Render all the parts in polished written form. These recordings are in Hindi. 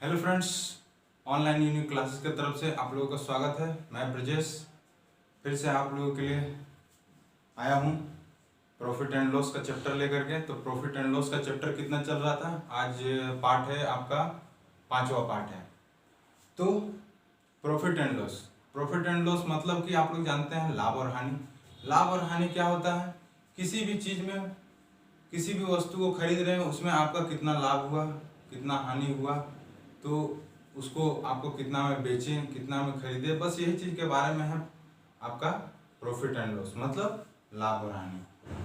Hello friends, online unique classes की तरफ से आप लोगों का स्वागत है। मैं ब्रजेश फिर से आप लोगों के लिए आया हूँ प्रॉफिट एंड लॉस का चैप्टर लेकर के। तो प्रॉफिट एंड लॉस का चैप्टर कितना चल रहा था, आज पार्ट है आपका 5वां पार्ट है। तो प्रॉफिट एंड लॉस मतलब कि आप लोग जानते हैं लाभ और हानि। लाभ और हानि क्या होता है, किसी भी चीज़ में किसी भी वस्तु को खरीद रहे हैं उसमें आपका कितना लाभ हुआ, कितना हानि हुआ, तो उसको आपको कितना में बेचें, कितना में खरीदे, बस यही चीज़ के बारे में है आपका प्रॉफिट एंड लॉस, मतलब लाभ और हानि।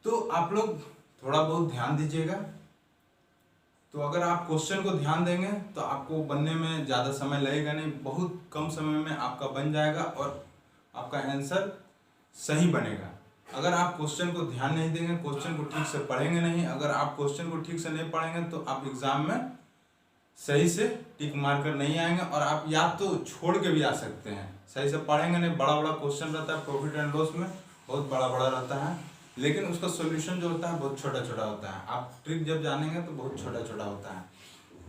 तो आप लोग थोड़ा बहुत ध्यान दीजिएगा। तो अगर आप क्वेश्चन को ध्यान देंगे तो आपको बनने में ज़्यादा समय लगेगा नहीं, बहुत कम समय में आपका बन जाएगा और आपका आंसर सही बनेगा। अगर आप क्वेश्चन को ध्यान नहीं देंगे, क्वेश्चन को ठीक से पढ़ेंगे नहीं, अगर आप क्वेश्चन को ठीक से नहीं पढ़ेंगे तो आप एग्जाम में सही से टिक मार कर नहीं आएंगे और आप या तो छोड़ के भी आ सकते हैं। सही से पढ़ेंगे नहीं, बड़ा बड़ा क्वेश्चन रहता है प्रॉफिट एंड लॉस में, बहुत बड़ा बड़ा रहता है, लेकिन उसका सॉल्यूशन जो होता है बहुत छोटा छोटा होता है। आप ट्रिक जब जानेंगे तो बहुत छोटा छोटा होता है।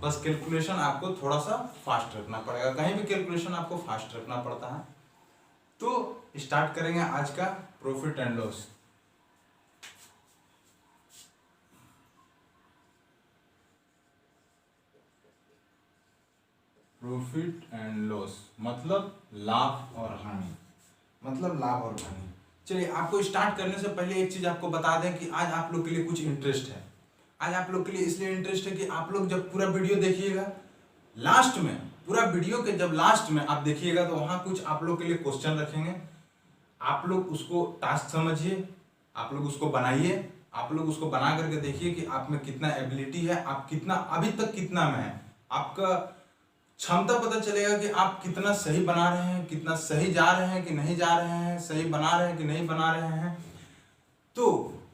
बस कैलकुलेशन आपको थोड़ा सा फास्ट रखना पड़ेगा, कहीं भी कैलकुलेशन आपको फास्ट रखना पड़ता है। तो स्टार्ट करेंगे आज का profit and loss. Profit and loss मतलब लाभ और हानि, मतलब लाभ और हानि। चलिए, आपको स्टार्ट करने से पहले एक चीज आपको बता दें कि आज आप लोग के लिए कुछ इंटरेस्ट है। आज आप लोग के लिए इसलिए इंटरेस्ट है कि आप लोग जब पूरा वीडियो देखिएगा, लास्ट में पूरा वीडियो के जब लास्ट में आप देखिएगा तो वहां कुछ आप लोग के लिए क्वेश्चन रखेंगे। आप लोग उसको टास्क समझिए, आप लोग उसको बनाइए, आप लोग उसको बना करके देखिए कि आप में कितना एबिलिटी है, आप कितना अभी तक कितना में है, आपका क्षमता पता चलेगा कि आप कितना सही बना रहे हैं, कितना सही जा रहे हैं कि नहीं जा रहे हैं, सही बना रहे हैं कि नहीं बना रहे हैं। तो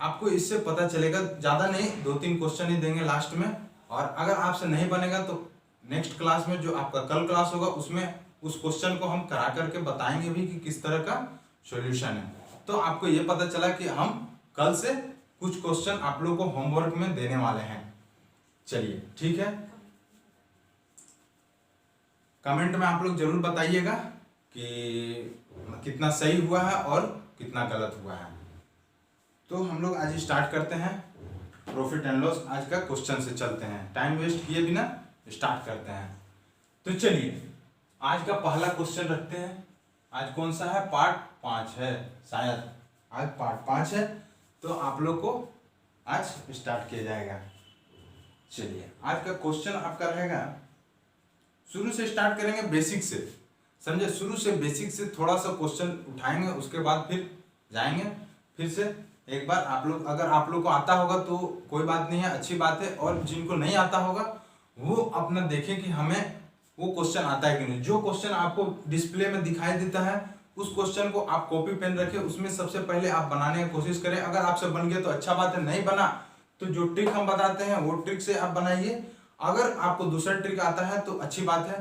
आपको इससे पता चलेगा। ज़्यादा नहीं, 2-3 क्वेश्चन ही देंगे लास्ट में, और अगर आपसे नहीं बनेगा तो नेक्स्ट क्लास में जो आपका कल क्लास होगा उसमें उस क्वेश्चन को हम करा करके बताएंगे भी कि किस तरह का सॉल्यूशन है। तो आपको ये पता चला कि हम कल से कुछ क्वेश्चन आप लोग को होमवर्क में देने वाले हैं। चलिए ठीक है, कमेंट में आप लोग जरूर बताइएगा कि कितना सही हुआ है और कितना गलत हुआ है। तो हम लोग आज स्टार्ट करते हैं प्रॉफिट एंड लॉस। आज का क्वेश्चन से चलते हैं, टाइम वेस्ट किए बिना स्टार्ट करते हैं। तो चलिए, आज का पहला क्वेश्चन रखते हैं। आज कौन सा है, पार्ट 5 है शायद, आज पार्ट 5 है। तो आप लोग को आज स्टार्ट किया जाएगा। चलिए, आज का क्वेश्चन आपका रहेगा, शुरू से स्टार्ट करेंगे, बेसिक से, समझे, शुरू से बेसिक से थोड़ा सा क्वेश्चन उठाएंगे, उसके बाद फिर जाएंगे फिर से एक बार। आप लोग, अगर आप लोग को आता होगा तो कोई बात नहीं है, अच्छी बात है, और जिनको नहीं आता होगा वो अपना देखें कि हमें वो क्वेश्चन आता है कि नहीं। जो क्वेश्चन आपको डिस्प्ले में दिखाई देता है उस क्वेश्चन को आप कॉपी पेन रखें, उसमें सबसे पहले आप बनाने की कोशिश करें। अगर आपसे बन गया तो अच्छा बात है, नहीं बना तो जो ट्रिक हम बताते हैं वो ट्रिक से आप बनाइए। अगर आपको दूसरा ट्रिक आता है तो अच्छी बात है,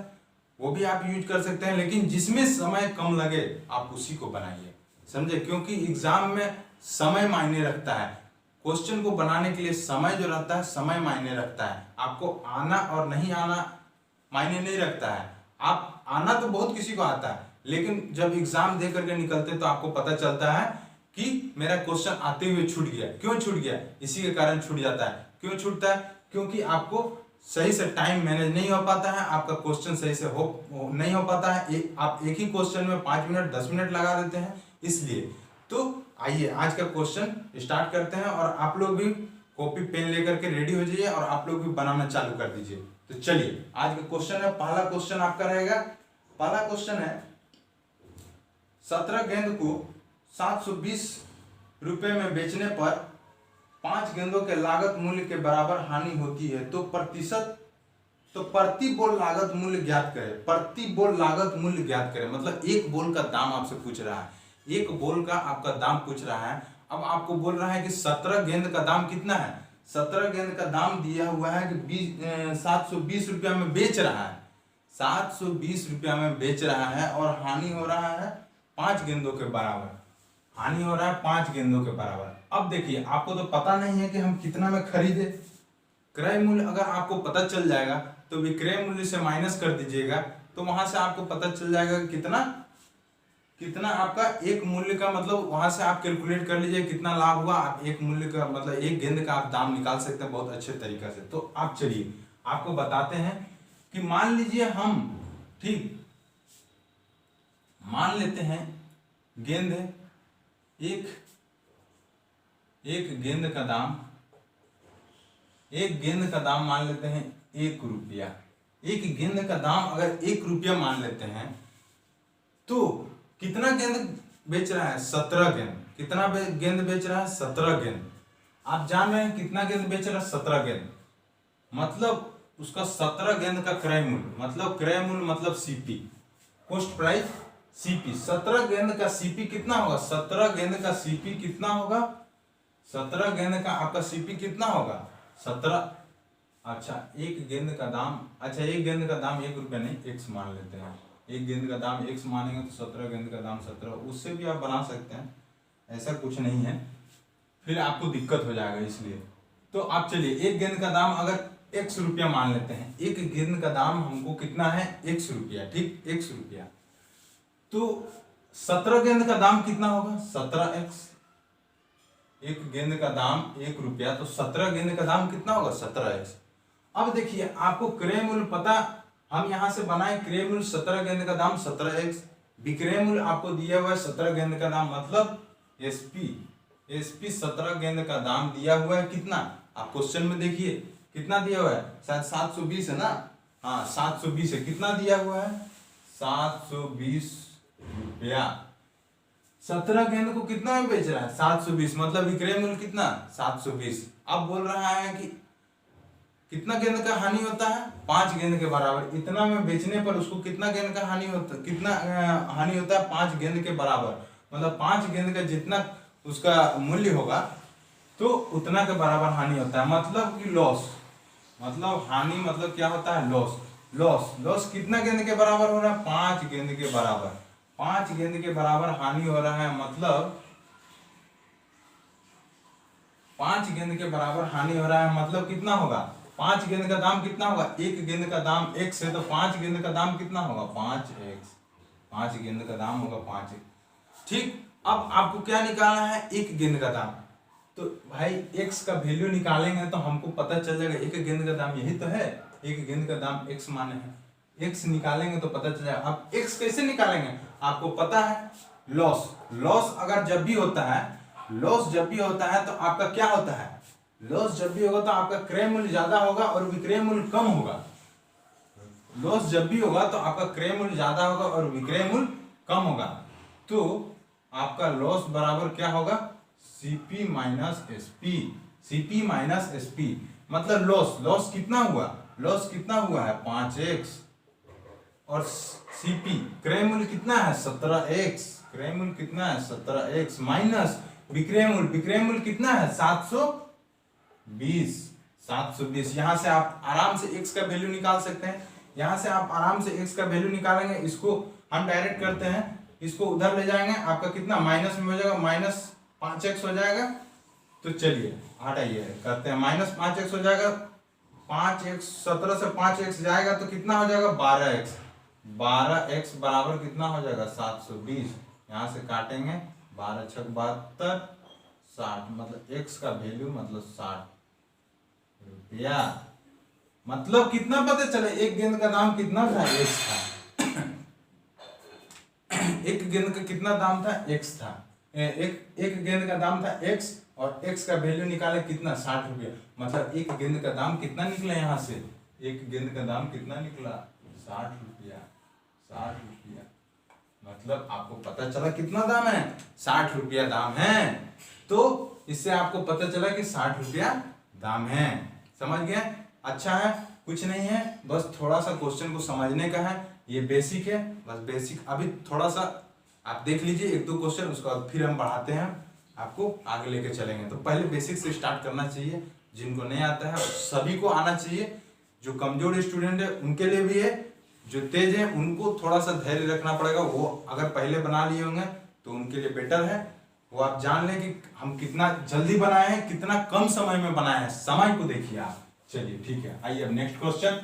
वो भी आप यूज कर सकते हैं, लेकिन जिसमें समय कम लगे आप उसी को बनाइए, समझे, क्योंकि एग्जाम में समय मायने रखता है। क्वेश्चन को बनाने के लिए समय जो रहता है, समय मायने रखता है। आपको आना और नहीं आना मायने नहीं रखता है। आप आना तो बहुत किसी को आता है, लेकिन जब एग्जाम दे करके निकलते तो आपको पता चलता है कि मेरा क्वेश्चन आते हुए छूट गया। क्यों छूट गया, इसी के कारण छूट जाता है। क्यों छूटता है, क्योंकि आपको सही से टाइम मैनेज नहीं हो पाता है, आपका क्वेश्चन सही से नहीं हो पाता है। आप एक ही क्वेश्चन में 5 मिनट 10 मिनट लगा देते हैं, इसलिए। तो आइए आज का क्वेश्चन स्टार्ट करते हैं, और आप लोग भी कॉपी पेन लेकर के रेडी हो जाइए और आप लोग भी बनाना चालू कर दीजिए। तो चलिए, आज का क्वेश्चन है, पहला क्वेश्चन आपका रहेगा। पहला क्वेश्चन है, 17 गेंद को 720 रुपए में बेचने पर 5 गेंदों के लागत मूल्य के बराबर हानि होती है, तो प्रति बॉल लागत मूल्य ज्ञात करें। प्रति बॉल लागत मूल्य ज्ञात करें मतलब एक बॉल का दाम आपसे पूछ रहा है, एक बॉल का आपका दाम पूछ रहा है। अब आपको बोल रहा है कि 17 गेंद का दाम कितना है, 17 गेंद का दाम दिया हुआ है कि 720 रुपया में बेच रहा है, 720 रुपया में बेच रहा है, और हानि हो रहा है 5 गेंदों के बराबर, हानि हो रहा है 5 गेंदों के बराबर। अब देखिए, आपको तो पता नहीं है कि हम कितना में खरीदे, क्रय मूल्य अगर आपको पता चल जाएगा तो विक्रय मूल्य से माइनस कर दीजिएगा, तो वहां से आपको पता चल जाएगा कितना कितना आपका एक मूल्य का, मतलब वहां से आप कैलकुलेट कर लीजिए कितना लाभ हुआ। आप एक मूल्य का मतलब एक गेंद का आप दाम निकाल सकते हैं बहुत अच्छे तरीके से। तो आप चलिए आपको बताते हैं कि मान लीजिए हम, ठीक, मान लेते हैं गेंद एक गेंद का दाम मान लेते हैं 1 रुपया। एक गेंद का दाम अगर 1 रुपया मान लेते हैं तो कितना गेंद बेच रहा है? 17 गेंद। कितना गेंद बेच रहा है? 17 गेंद। आप जान रहे हैं कितना गेंद बेच रहा है? 17 गेंद। मतलब उसका 17 गेंद का क्रय मूल्य, मतलब क्रय मूल्य मतलब सीपी, कॉस्ट प्राइस सीपी। 17 गेंद का सीपी कितना होगा? 17 गेंद का सीपी कितना होगा? 17 गेंद का आपका सीपी कितना होगा? 17। अच्छा, एक गेंद का दाम, अच्छा एक गेंद का दाम 1 रुपया नहीं, एक्स मान लेते हैं। एक गेंद का दाम एक्स मानेंगे तो 17 गेंद का दाम 17, उससे भी आप बना सकते हैं, ऐसा कुछ नहीं है, फिर आपको दिक्कत हो जाएगा इसलिए। तो आप चलिए एक गेंद का दाम अगर 1 रुपया मान लेते हैं, एक गेंद का दाम हमको कितना है? 1 रुपया, ठीक, 1 रुपया। तो 17 गेंद का दाम कितना होगा? 17x। एक गेंद का दाम 1 रुपया, तो 17 गेंद का दाम कितना होगा? 17x। अब देखिए आपको क्रय मूल्य पता, हम यहां से बनाए क्रय मूल्य 17 गेंद का दाम 17x, विक्रय मूल्य आपको दिया हुआ है 17 गेंद का दाम, मतलब एसपी 17 गेंद का दाम दिया हुआ है कितना? आप क्वेश्चन में देखिए कितना दिया हुआ है, शायद 720 है ना? हाँ 720 है। कितना दिया हुआ है? 720 रुपया। 17 गेंद को कितना में बेच रहा है? 720, मतलब विक्रय मूल्य कितना? 720। अब बोल रहा है कि कितना गेंद का हानि होता है? 5 गेंद के बराबर। इतना में बेचने पर उसको कितना गेंद का हानि होता है? कितना हानि होता है? 5 गेंद के बराबर, मतलब 5 गेंद का जितना उसका मूल्य होगा तो उतना के बराबर हानि होता है, मतलब कि लॉस। मतलब हानि मतलब क्या होता है? लॉस कितना गेंद के बराबर हो रहा है? 5 गेंद के बराबर। 5 गेंद के बराबर हानि हो रहा है, मतलब 5 गेंद के बराबर हानि हो रहा है, मतलब कितना होगा? 5 गेंद का दाम कितना होगा? एक गेंद का दाम x है, तो 5 गेंद का दाम कितना होगा? 5x। 5 गेंद का दाम होगा 5x, ठीक। अब आपको क्या निकालना है? एक गेंद का दाम। तो भाई x का वैल्यू निकालेंगे तो हमको पता चल जाएगा एक गेंद का दाम यही तो है, एक गेंद का दाम x माने है, x निकालेंगे तो पता चल जाएगा। अब x कैसे निकालेंगे? आपको पता है लॉस अगर जब भी होता है, लॉस जब भी होता है तो आपका क्या होता है? लॉस जब भी होगा तो आपका क्रय मूल्य ज्यादा होगा और विक्रय मूल्य कम होगा। लॉस जब भी होगा तो आपका क्रय मूल्य ज्यादा होगा और विक्रय मूल्य कम होगा। तो आपका लॉस बराबर क्या होगा? CP minus SP. CP minus SP मतलब लॉस कितना हुआ? लॉस कितना हुआ है? 5x। और सीपी क्रय मूल्य कितना है? 17x। क्रय मूल्य कितना है? 17x माइनस विक्रय मूल्य कितना है? 720। यहां से आप आराम से x का वैल्यू निकाल सकते हैं। यहां से आप आराम से x का वैल्यू निकालेंगे, इसको हम डायरेक्ट करते हैं, इसको उधर ले जाएंगे, आपका कितना माइनस में हो जाएगा? -5x हो जाएगा। तो चलिए हटाइए, करते हैं, -5x हो जाएगा। 5x 17 से 5x जाएगा तो कितना हो जाएगा? 12x। 12x बराबर कितना हो जाएगा? 720। यहां से काटेंगे, 12 छक 72, 60, मतलब x का वैल्यू मतलब 60 रुपया। मतलब कितना पता चले? एक गेंद का दाम कितना था? x था। एक गेंद का कितना दाम था? x था। एक गेंद का दाम था x और x का वैल्यू निकाले कितना? 60 रुपया। मतलब एक गेंद का दाम कितना निकला? यहाँ से एक गेंद का दाम कितना निकला? 60 रुपया। 60 रुपया मतलब आपको पता चला कितना दाम है? 60 रुपया दाम है। तो इससे आपको पता चला कि 60 रुपया दाम है। समझ गए? अच्छा है, कुछ नहीं है, बस थोड़ा सा क्वेश्चन को समझने का है। ये बेसिक है, बस बेसिक। अभी थोड़ा सा आप देख लीजिए 1-2 क्वेश्चन, उसके बाद फिर हम बढ़ाते हैं, आपको आगे लेके चलेंगे। तो पहले बेसिक से स्टार्ट करना चाहिए, जिनको नहीं आता है सभी को आना चाहिए। जो कमजोर स्टूडेंट है उनके लिए भी है, जो तेज है उनको थोड़ा सा धैर्य रखना पड़ेगा। वो अगर पहले बना लिए होंगे तो उनके लिए बेटर है। वो आप जान लें कि हम कितना जल्दी बनाए हैं, कितना कम समय में बनाए हैं। समय को देखिए आप। चलिए ठीक है, आइए अब नेक्स्ट क्वेश्चन।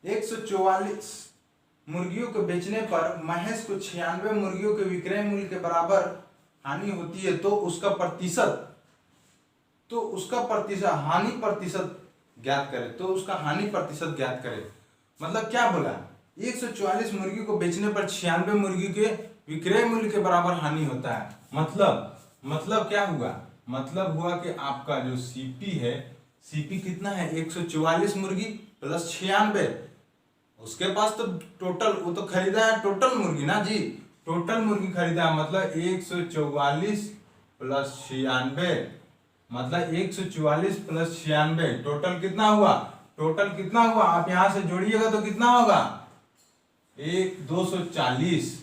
144 मुर्गियों को बेचने पर महेश को 96 मुर्गियों के विक्रय मूल्य के बराबर हानि होती है, तो उसका हानि प्रतिशत ज्ञात करें। तो उसका हानि प्रतिशत ज्ञात करें मतलब क्या बोला, 144 मुर्गी को बेचने पर 96 मुर्गी के विक्रय मूल्य के बराबर हानि होता है। मतलब क्या हुआ, मतलब हुआ कि आपका जो सीपी है, सीपी कितना है, 144 मुर्गी प्लस 96, उसके पास तो टोटल, वो तो खरीदा है टोटल मुर्गी ना जी, टोटल मुर्गी खरीदा है, मतलब 144 प्लस 96, मतलब 144 प्लस 96 टोटल कितना हुआ, टोटल कितना हुआ, आप यहां से जोड़िएगा तो कितना होगा, 240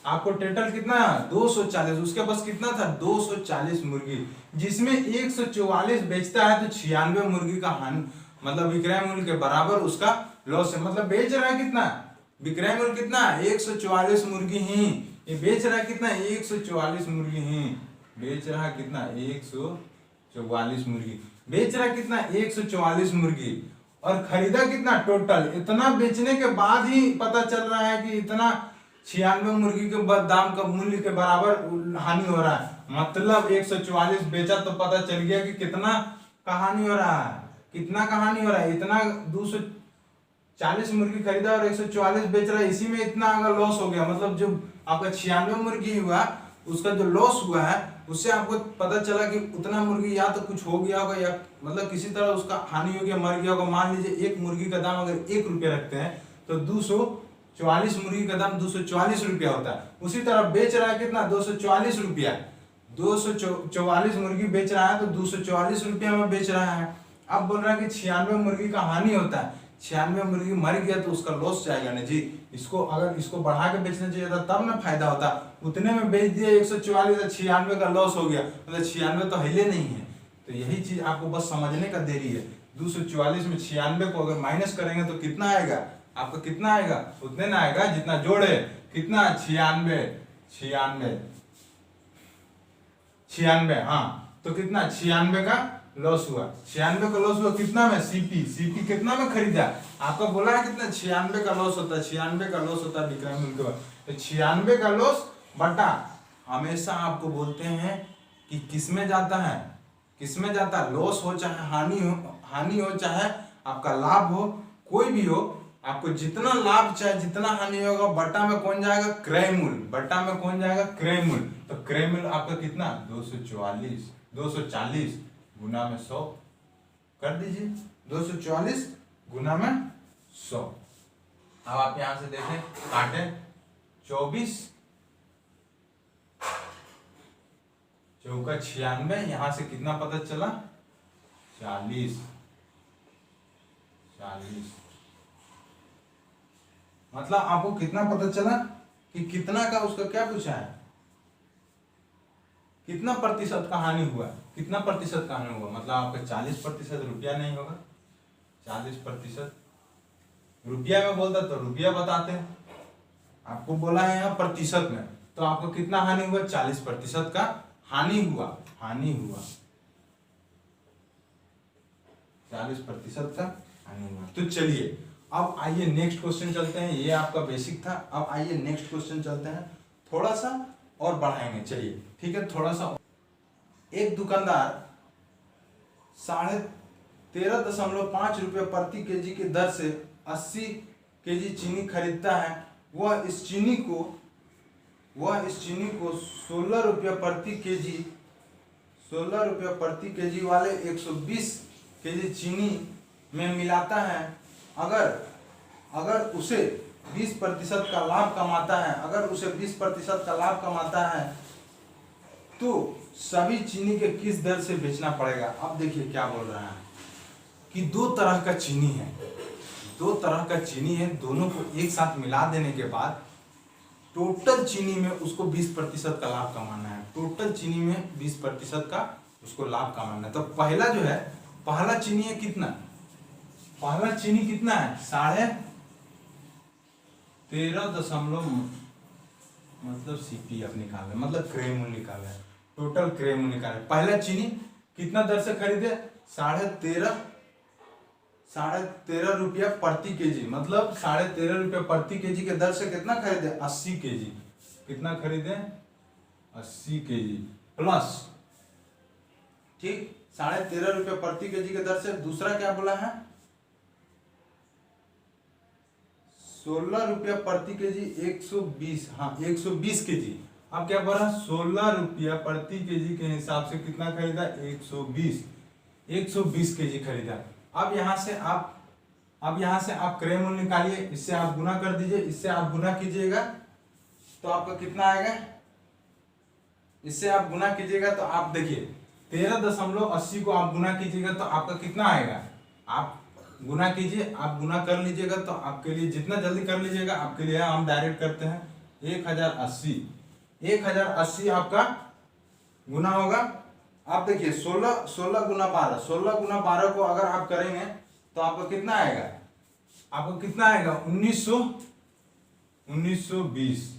आपको टोटल कितना 240, उसके पास कितना था 240 मुर्गी, जिसमें 144 बेचता है तो 96 मुर्गी का हानि मतलब विक्रय मूल्य के बराबर उसका लॉस है। मतलब बेच रहा है कितना, विक्रय मूल्य कितना 144 मुर्गी ही, ये बेच रहा है कितना 144 मुर्गी ही, बेच रहा है कितना 144 मुर्गी, बेच रहा है कितना 144 मुर्गी, और खरीदा कितना टोटल, इतना बेचने के बाद ही पता चल रहा है कि इतना 96 मुर्गी के दाम का मूल्य के बराबर हानि हो रहा है। मतलब 144 बेचा तो पता चल गया कि कितना का हानि हो रहा है, कितना का हानि हो रहा है, इतना 240 मुर्गी खरीदा और 144 बेच रहा है, इसी में इतना अगर लॉस हो गया, मतलब जो आपका 96 मुर्गी हुआ उसका जो लॉस हुआ है, उससे आपको पता चला कि उतना मुर्गी या तो कुछ हो गया होगा, या मतलब किसी तरह उसका हानि हो गया, मर गया होगा। मान लीजिए एक मुर्गी का दाम अगर 1 रुपया रखते हैं तो 244 मुर्गी का दाम 244 रुपया होता है, उसी तरह बेच रहा है कितना 244 रुपया, 244 मुर्गी बेच रहा है तो 244 रुपया में बेच रहा है। अब बोल रहा है कि 96 मुर्गी का हानि होता है, 96 मुर्गी मर गया तो उसका लॉस जाएगा ना जी, इसको अगर इसको बढ़ा के बेचना चाहिए था तब ना फायदा होता, उतने में बेच दिया 144, 96 का लॉस हो गया, मतलब 96 तो हिले नहीं है। तो यही चीज आपको बस समझने का देरी है, 244 में 96 को अगर माइनस करेंगे तो कितना आएगा, आपका कितना आएगा, उतने ना आएगा जितना जोड़े, कितना 96, हाँ, तो कितना 96 का लॉस हुआ, 96 का लॉस हुआ कितना में, सीपी कितना में खरीदा, आपका बोला है कितना 96 का लॉस होता है, 96 का लॉस होता है विक्रय मूल्य के बाद, तो 96 का लॉस बटा, हमेशा आपको बोलते हैं कि किसमें जाता है, किसमें जाता है, लॉस हो चाहे हानि हो चाहे आपका लाभ हो, कोई भी हो, आपको जितना लाभ चाहे जितना हानि होगा बटा में कौन जाएगा, क्रय मूल्य, बटा में कौन जाएगा, क्रय मूल्य। तो क्रय मूल्य आपका कितना 240 गुना में 100 कर दीजिए, 240 गुना में 100। अब आप यहां से देखें, काटे 24 चौका 96, यहां से कितना पता चला 40, मतलब आपको कितना पता चला कि कितना का उसका क्या पूछा है, कितना प्रतिशत का हानि हुआ, कितना प्रतिशत का हानि हुआ, मतलब आपका 40% रुपया नहीं होगा, 40% रुपया में बोलता तो रुपया बताते, आपको बोला है यहाँ प्रतिशत में, तो आपको कितना हानि हुआ 40% का हानि हुआ 40% का हानि हुआ। तो चलिए अब आइए नेक्स्ट क्वेश्चन चलते हैं, ये आपका बेसिक था। अब आइए नेक्स्ट क्वेश्चन चलते हैं, थोड़ा सा और बढ़ाएंगे, चलिए ठीक है, थोड़ा सा। एक दुकानदार 13.5 रुपये प्रति केजी की दर से 80 केजी चीनी खरीदता है, वह इस चीनी को 16 रुपये प्रति केजी वाले 120 केजी चीनी में मिलाता है। अगर उसे 20% का लाभ कमाता है, तो सभी चीनी के किस दर से बेचना पड़ेगा। अब देखिए क्या बोल रहा है कि दो तरह का चीनी है, दोनों को एक साथ मिला देने के बाद टोटल चीनी में उसको 20% का लाभ कमाना है, टोटल चीनी में 20% का उसको लाभ कमाना है। तो पहला चीनी है कितना, पहला चीनी कितना है 13.5 मतलब सीपी आप निकाल रहे, मतलब क्रय मूल्य निकाल रहे हैं, टोटल क्रय मूल्य निकाले। पहला चीनी कितना दर से खरीदे, 13.5 रुपया प्रति केजी, मतलब 13.5 रुपया प्रति केजी के दर से कितना खरीदे, 80 केजी। कितना खरीदे, 80 केजी प्लस, ठीक, 13.5 रुपया प्रति केजी के दर से। दूसरा क्या बोला है, 16 रुपया प्रति केजी, 120, हाँ 120 केजी। अब क्या बोला, 16 रुपया प्रति केजी के हिसाब से कितना खरीदा, 120 केजी खरीदा। अब यहाँ से आप क्रय मूल्य निकालिए, इससे आप गुना कर दीजिए, इससे आप गुना कीजिएगा तो आपका कितना आएगा, इससे आप गुना कीजिएगा तो आप देखिए 13.80 को आप गुना कीजिएगा तो आपका कितना आएगा, आप गुना कीजिए, आप गुना कर लीजिएगा तो आपके लिए जितना जल्दी कर लीजिएगा आपके लिए, हम डायरेक्ट करते हैं 1080 आपका गुना होगा। आप देखिए 16 गुना 12 को अगर आप करेंगे तो आपको कितना आएगा, आपको कितना आएगा 1920।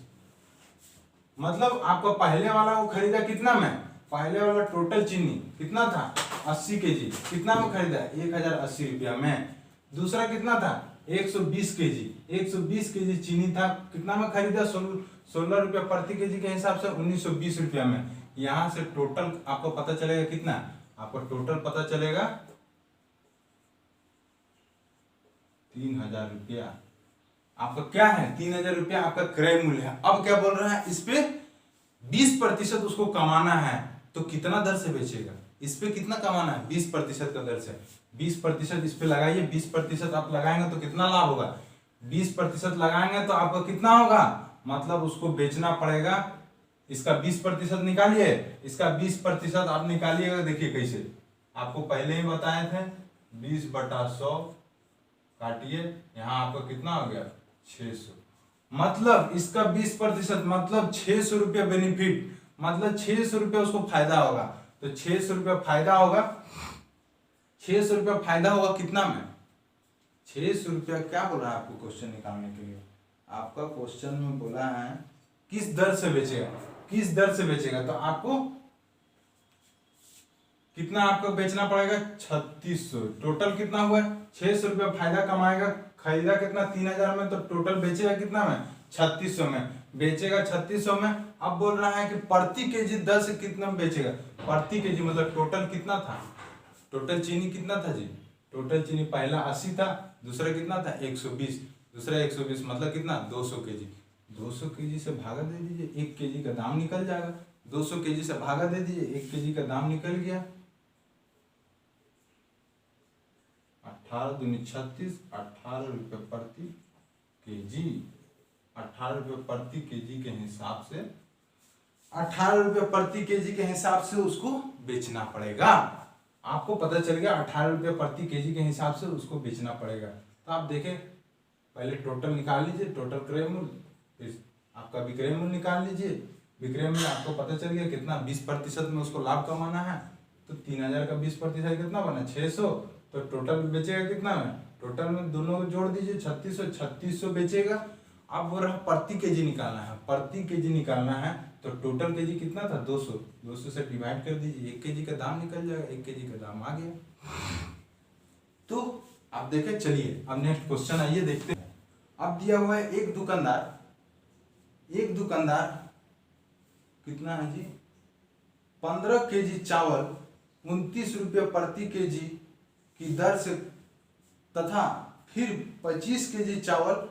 मतलब आपको पहले वाला वो खरीदा कितना में, पहले वाला टोटल चीनी कितना था, 80 केजी, कितना में खरीदा, 1080 रुपया में। दूसरा कितना था, 120 केजी, 120 केजी चीनी था, कितना में खरीदा, 16 रुपया प्रति केजी के हिसाब से 1920 रुपया में। यहां से टोटल आपको पता चलेगा कितना, आपको टोटल पता चलेगा 3000 रुपया। आपका क्या है, 3000 रुपया आपका क्रय मूल्य है। अब क्या बोल रहा है, इस पे 20% उसको कमाना है, तो कितना दर से बेचेगा, इस पे कितना कमाना है, 20% का दर से। 20% इस पे लगाइए, 20% आप लगाएंगे तो कितना लाभ होगा, 20% लगाएंगे तो आपका कितना होगा, मतलब उसको बेचना पड़ेगा। इसका 20% निकालिए, इसका 20% आप निकालिएगा, देखिए कैसे, आपको पहले ही बताए थे, 20/100 काटिए, यहाँ आपका कितना हो गया, 600। मतलब इसका 20% मतलब 600 रुपया बेनिफिट, मतलब 600 रुपया उसको फायदा होगा। तो 600 रुपया फायदा होगा, 600 रुपया फायदा होगा कितना में, 600 रुपया। क्या बोला है आपको क्वेश्चन निकालने के लिए, आपका क्वेश्चन में बोला है किस दर से बेचेगा, किस दर से बेचेगा, तो आपको कितना आपको बेचना पड़ेगा, 3600। टोटल कितना हुआ, 600 रुपया फायदा कमाएगा, खरीदा कितना 3000 में, तो टोटल बेचेगा कितना में, 3600 में, बेचेगा 3600 में। अब बोल रहा है कि प्रति केजी दर से कितना में बेचेगा, प्रति केजी मतलब टोटल कितना था, टोटल चीनी कितना था जी, टोटल चीनी पहला 80 था, दूसरा कितना था 120, दूसरा 120 मतलब कितना 200 केजी। 200 केजी से भागा दे दीजिए, 1 केजी का दाम निकल जाएगा। 200 केजी से भागा दे दीजिए, 1 केजी का दाम निकल गया, 18 दूनी 36, 18 रुपये प्रति केजी, 18 रुपये प्रति केजी के हिसाब से, 18 रुपये प्रति केजी के हिसाब से उसको बेचना पड़ेगा। आपको पता चल गया 18 रुपये प्रति केजी के हिसाब से उसको बेचना पड़ेगा। तो आप देखें, पहले टोटल निकाल लीजिए, टोटल क्रय मूल्य, फिर आपका विक्रय मूल्य निकाल लीजिए। विक्रय मूल्य आपको पता चल गया कितना, 20% में उसको लाभ कमाना है, तो 3000 का 20% कितना बना, 600। तो टोटल बेचेगा कितना में, टोटल में दोनों को जोड़ दीजिए, 3600 बेचेगा। अब वो रहा प्रति केजी निकालना है, प्रति केजी निकालना है, तो टोटल केजी कितना था 200 से डिवाइड कर दीजिए, 1 केजी का दाम निकल जाएगा, 1 केजी का दाम आ गया। तो आप देखें, चलिए अब नेक्स्ट क्वेश्चन आइए देखते हैं। अब दिया हुआ है एक दुकानदार कितना है जी, 15 केजी चावल 29 रुपये प्रति केजी की दर से तथा फिर 25 केजी चावल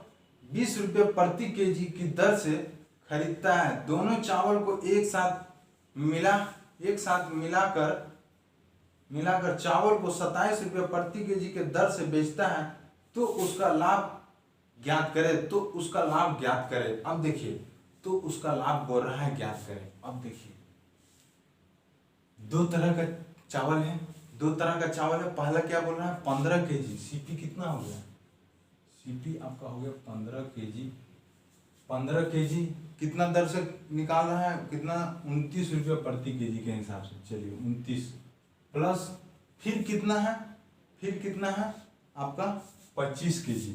20 रुपये प्रति केजी की दर से खरीदता है। दोनों चावल को एक साथ मिलाकर चावल को 27 रुपये प्रति केजी के दर से बेचता है, तो उसका लाभ ज्ञात करें। अब देखिए, तो उसका लाभ बोल रहा है ज्ञात करें। अब देखिए, दो तरह का चावल है, पहला क्या बोल रहा है 15 केजी, सीपी कितना हो गया, सीपी आपका हो गया 15 केजी। 15 केजी कितना दर से निकाल रहा है, कितना 29 रुपये प्रति केजी के हिसाब से। चलिए 29 प्लस फिर कितना है आपका 25 केजी,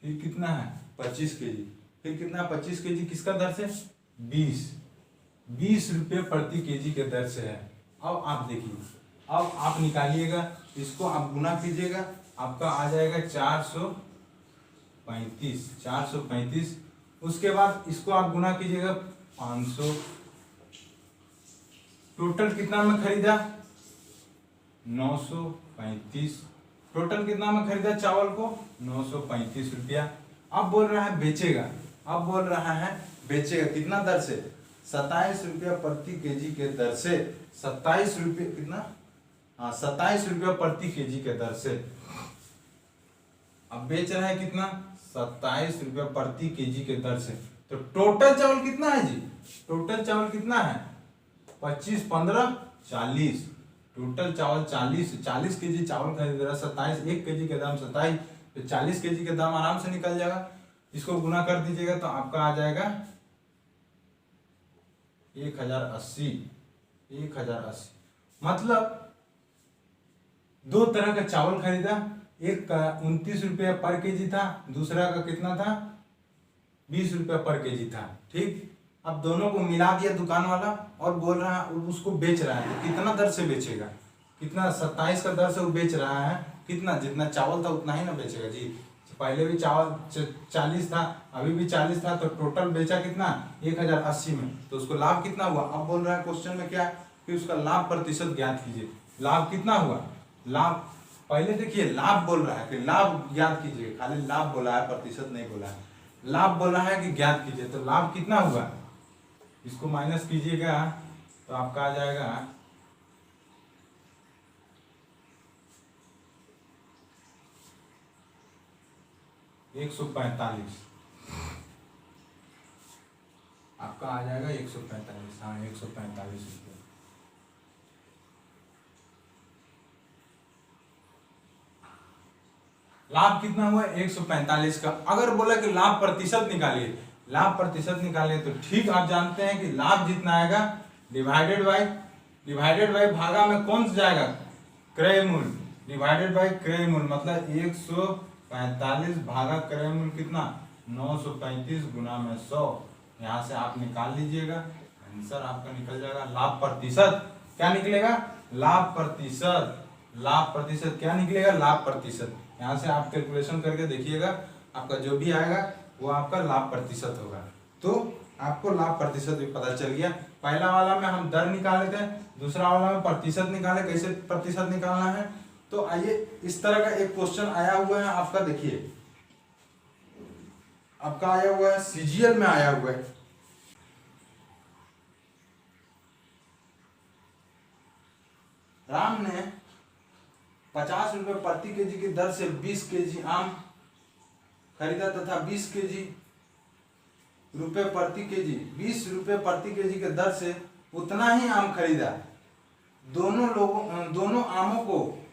फिर कितना है 25 केजी, फिर कितना 25 केजी किसका दर से 20 20 रुपये प्रति केजी के दर से है। अब आप देखिए, अब आप निकालिएगा, इसको आप गुना कीजिएगा, आपका आ जाएगा 435। उसके बाद इसको आप गुना कीजिएगा 500। टोटल कितना में खरीदा? 935। टोटल कितना में खरीदा चावल को? 935 रुपया। अब बोल रहा है बेचेगा, अब बोल रहा है बेचेगा कितना दर से? 27 रुपया प्रति केजी के दर से। 27 रुपये कितना? हाँ, 27 रुपया प्रति केजी के दर से। अब बेच रहा है कितना? 27 रुपया प्रति केजी के दर से। तो टोटल चावल कितना है जी? टोटल चावल कितना है? 25, 15, 40। टोटल चावल 40 केजी चावल खरीद रहा है। 27, 1 केजी के दाम 27, तो 40 केजी के दाम आराम से निकल जाएगा। इसको गुना कर दीजिएगा तो आपका आ जाएगा 1080। मतलब दो तरह का चावल खरीदा, एक का 29 रुपया पर केजी था, दूसरा का कितना था? 20 रुपया पर केजी था। ठीक, अब दोनों को मिला दिया दुकान वाला और बोल रहा है उसको बेच रहा है। कितना दर से बेचेगा? कितना? 27 का दर से वो बेच रहा है। कितना? जितना चावल था उतना ही ना बेचेगा जी। पहले भी चावल 40 था, अभी भी 40 था, तो टोटल बेचा कितना? 1080 में। तो उसको लाभ कितना हुआ? अब बोल रहा है क्वेश्चन में क्या कि उसका लाभ प्रतिशत ज्ञात कीजिए। लाभ कितना हुआ? लाभ पहले देखिए, लाभ बोल रहा है कि लाभ ज्ञात कीजिए, खाली लाभ बोला है, प्रतिशत नहीं बोला है। लाभ बोला है कि ज्ञात कीजिए, तो लाभ कितना हुआ? इसको माइनस कीजिएगा तो आपका आ जाएगा 145। आपका आ जाएगा 145। हाँ, 145 रुपये। लाभ कितना हुआ? 145 का। अगर बोला कि लाभ प्रतिशत निकालिए, लाभ प्रतिशत निकालिए, तो ठीक आप जानते हैं कि लाभ जितना आएगा डिवाइडेड बाय भागा में कौन सा जाएगा? क्रय मूल्य। डिवाइडेड बाय क्रय मूल्य मतलब 145 भागा क्रय मूल्य कितना? 935 गुना में 100। यहाँ से आप निकाल लीजिएगा, आंसर आपका निकल जाएगा लाभ प्रतिशत। क्या निकलेगा? लाभ प्रतिशत क्या निकलेगा? लाभ प्रतिशत। यहाँ से आप कैलकुलेशन करके देखिएगा, आपका जो भी आएगा वो आपका लाभ प्रतिशत होगा। तो आपको लाभ प्रतिशत भी पता चल गया। पहला वाला में हम दर निकाले थे, दूसरा वाला में प्रतिशत निकाले। कैसे प्रतिशत निकालना है? तो आइए, इस तरह का एक क्वेश्चन आया हुआ है आपका। देखिए, आपका आया हुआ है सीजीएल में आया हुआ है। राम ने 50 रुपये प्रति केजी की दर से 20 केजी आम खरीदा तथा 20 रुपये प्रति केजी के दर से उतना ही आम खरीदा। दोनों आमों को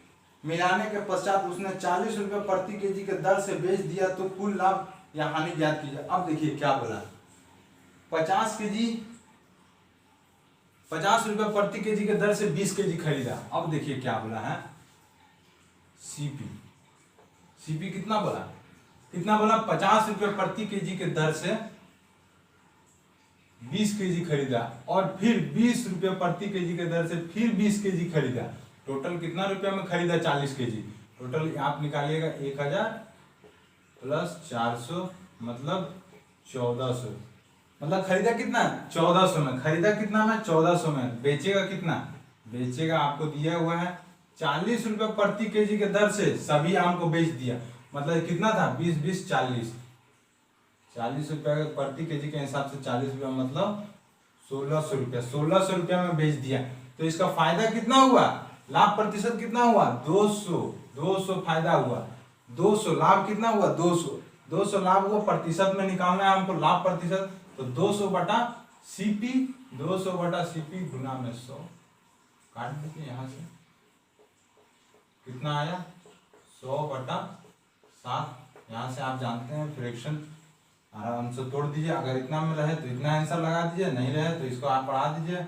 मिलाने के पश्चात उसने 40 रुपये प्रति केजी के दर से बेच दिया, तो कुल लाभ या हानि ज्ञात कीजिए। अब देखिए क्या बोला, 50 रुपये प्रति केजी के दर से 20 केजी खरीदा। अब देखिए क्या बोला है, सीपी कितना बोला? 50 रुपये प्रति केजी के दर से 20 केजी खरीदा और फिर 20 रुपये प्रति केजी के दर से फिर 20 केजी खरीदा। टोटल कितना रुपया में खरीदा? 40 केजी। टोटल आप निकालिएगा 1000 प्लस 400 मतलब 1400। मतलब खरीदा कितना? 1400 में। खरीदा कितना में? 1400 में। बेचेगा कितना? बेचेगा आपको दिया हुआ है 40 रुपये प्रति केजी के दर से सभी आम को बेच दिया। मतलब कितना था? 20 20 40 रुपये प्रति केजी के हिसाब से 40 रुपया मतलब 1600 रुपया। 1600 रुपया में बेच दिया। तो इसका फायदा कितना हुआ? लाभ प्रतिशत कितना हुआ? 200 फायदा हुआ। 200 लाभ कितना हुआ? 200 लाभ हुआ। प्रतिशत में निकालना है हमको लाभ प्रतिशत, तो 200 बटा सीपी गुना में 100। काट दीजिए यहाँ से, कितना आया? 100 बटा 7। यहाँ से आप जानते हैं फ्रैक्शन आराम से तोड़ दीजिए। अगर इतना में रहे तो इतना आंसर लगा दीजिए, नहीं रहे तो इसको आप बढ़ा दीजिए।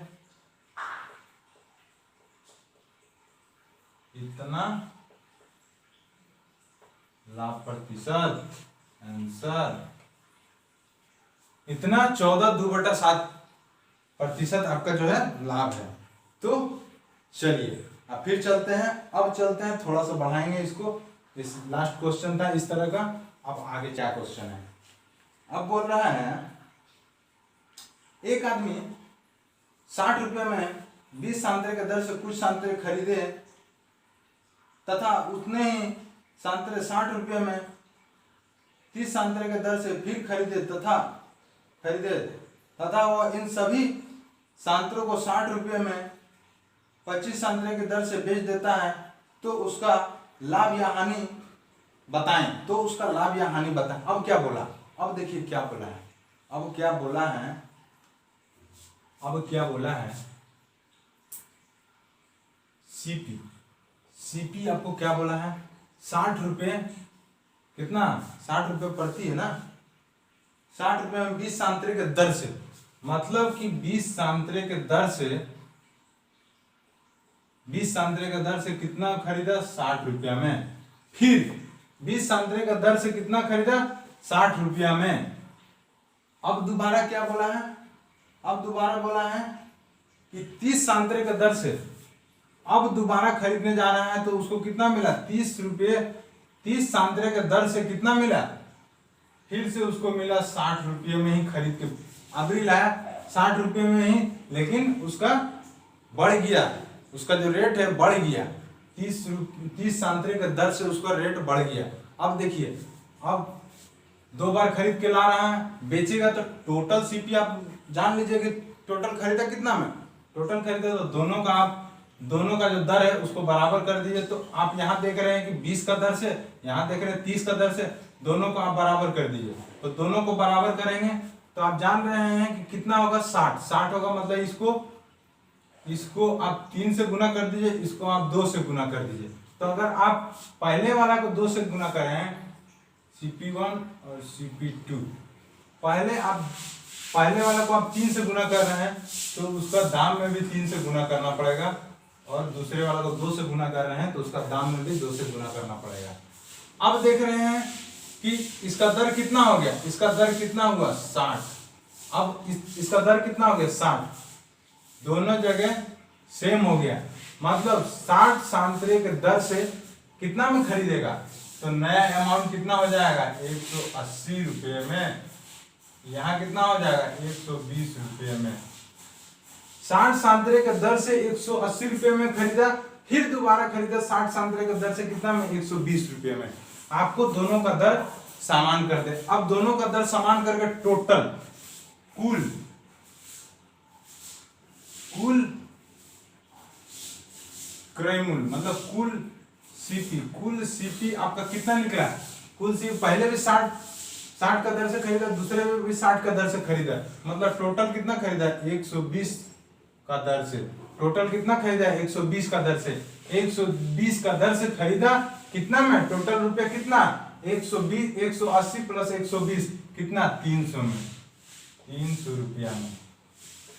इतना लाभ प्रतिशत आंसर इतना 14 2/7 प्रतिशत आपका जो है लाभ है। तो चलिए अब फिर चलते हैं, अब चलते हैं थोड़ा सा बढ़ाएंगे इसको। इस लास्ट क्वेश्चन था इस तरह का, अब आगे क्या क्वेश्चन है। अब बोल रहा है एक आदमी 60 रुपये में 20 संतरे के दर से कुछ संतरे खरीदे तथा उतने ही संतरे 60 रुपये में 30 संतरे के दर से फिर खरीदे तथा वह इन सभी संतरों को 60 रुपये में 25 संतरे के दर से बेच देता है, तो उसका लाभ या हानि बताएं। तो उसका लाभ या हानि बताएं। अब क्या बोला, अब देखिए क्या बोला है, अब क्या बोला है सीपी आपको क्या बोला है, 60 रुपये, कितना 60 रुपये प्रति है ना, 60 रुपये में 20 संतरे के दर से, मतलब कि 20 संतरे के दर से कितना खरीदा, 60 रुपया में। फिर 20 संतरे का दर से कितना खरीदा, 60 रुपया में। अब दोबारा क्या बोला है, अब दोबारा बोला है कि 30 संतरे के दर से अब दोबारा खरीदने जा रहा है, तो उसको कितना मिला, 30 रुपये, 30 संतरे के दर से कितना मिला, फिर से उसको मिला 60 रुपये में ही खरीद के, अभी लाया 60 रुपये में ही, लेकिन उसका बढ़ गया, उसका जो रेट है बढ़ गया, 30 संतरे के दर से उसका रेट बढ़ गया। अब देखिए, अब 2 बार खरीद के ला रहा है, बेचेगा तो टोटल सीपी आप जान लीजिए कि टोटल खरीदा कितना में, टोटल खरीदा तो दोनों का जो दर है उसको बराबर कर दीजिए। तो आप यहाँ देख रहे हैं कि 20 का दर से, यहाँ देख रहे हैं 30 का दर से, दोनों को आप बराबर कर दीजिए। तो दोनों को बराबर करेंगे तो आप जान रहे हैं कि कितना होगा, 60 होगा, मतलब इसको आप 3 से गुना कर दीजिए, इसको आप 2 से गुना कर दीजिए। तो अगर आप पहले वाला को 2 से गुना करें, CP1 और CP2, पहले वाला को आप 3 से गुना कर रहे हैं तो उसका दाम में भी 3 से गुना करना पड़ेगा, और दूसरे वाला को 2 से गुना कर रहे हैं तो उसका दाम में भी 2 से गुना करना पड़ेगा। अब देख रहे हैं कि इसका दर कितना हो गया, इसका दर कितना हुआ, 60। अब इसका दर कितना हो गया, 60, दोनों जगह सेम हो गया, मतलब 60 संतरे के दर से कितना में खरीदेगा, तो नया अमाउंट कितना हो जाएगा, 180 रुपये में। यहाँ कितना हो जाएगा, 120 रुपये में। 60 संतरे के दर से 180 रुपये में खरीदा, फिर दोबारा खरीदा 60 संतरे के दर से कितना में, 120 रुपये में। आपको दोनों का दर समान कर दे। अब दोनों का दर समान करके टोटल कुल क्रय मूल्य, मतलब कुल सीपी आपका कितना निकला, कुल सीपी पहले भी 60 का दर से खरीदा, दूसरे में भी 60 का दर से खरीदा, मतलब टोटल कितना खरीदा, 120 का दर से, टोटल कितना खरीदा, 120 का दर से, 120 का दर से खरीदा, कितना में, टोटल रुपए कितना, 120, 180 प्लस 120 कितना, 300 में, 300 रुपया में।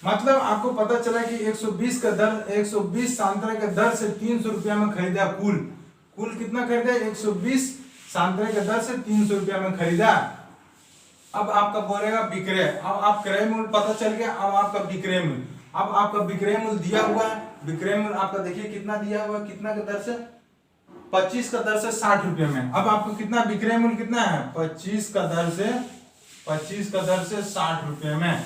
मतलब आपको पता चला कि 120 का दर, 120 संतरे के दर से 300 रुपया में खरीदा, कुल कितना खरीदा, 120 संतरे के दर से 300 रुपया में खरीदा। अब आपका बोलेगा विक्रय, अब आप क्रय मूल्य पता चल गया, अब आपका विक्रय मूल्य, अब आपका विक्रय मूल्य दिया हुआ है, विक्रय मूल्य आपका देखिए कितना दिया हुआ है, कितना के दर से, 25 का दर से 60 रुपये में। अब आपको कितना विक्रय मूल्य कितना है, 25 का दर से 60 रुपये में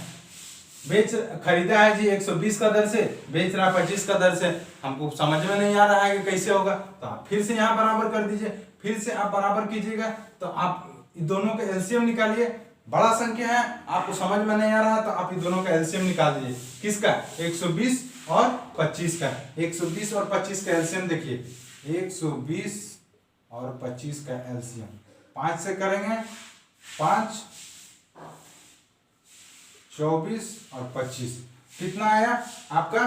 खरीदा है जी, 120 का दर से बेच रहा है 25 का दर से। हमको समझ में नहीं आ रहा है कि कैसे होगा, तो आप फिर से यहाँ बराबर कर दीजिए, फिर से आप बराबर कीजिएगा, तो आप दोनों का एलसीएम निकालिए। बड़ा संख्या है, आपको समझ में नहीं आ रहा तो आप दोनों का एलसीएम निकाल दीजिए। किसका, 120 और 25 का, 120 और 25 का एलसीएम देखिए, 120 और 25 का एलसीएम 5 से करेंगे, 5, 24 और 25 कितना आया आपका,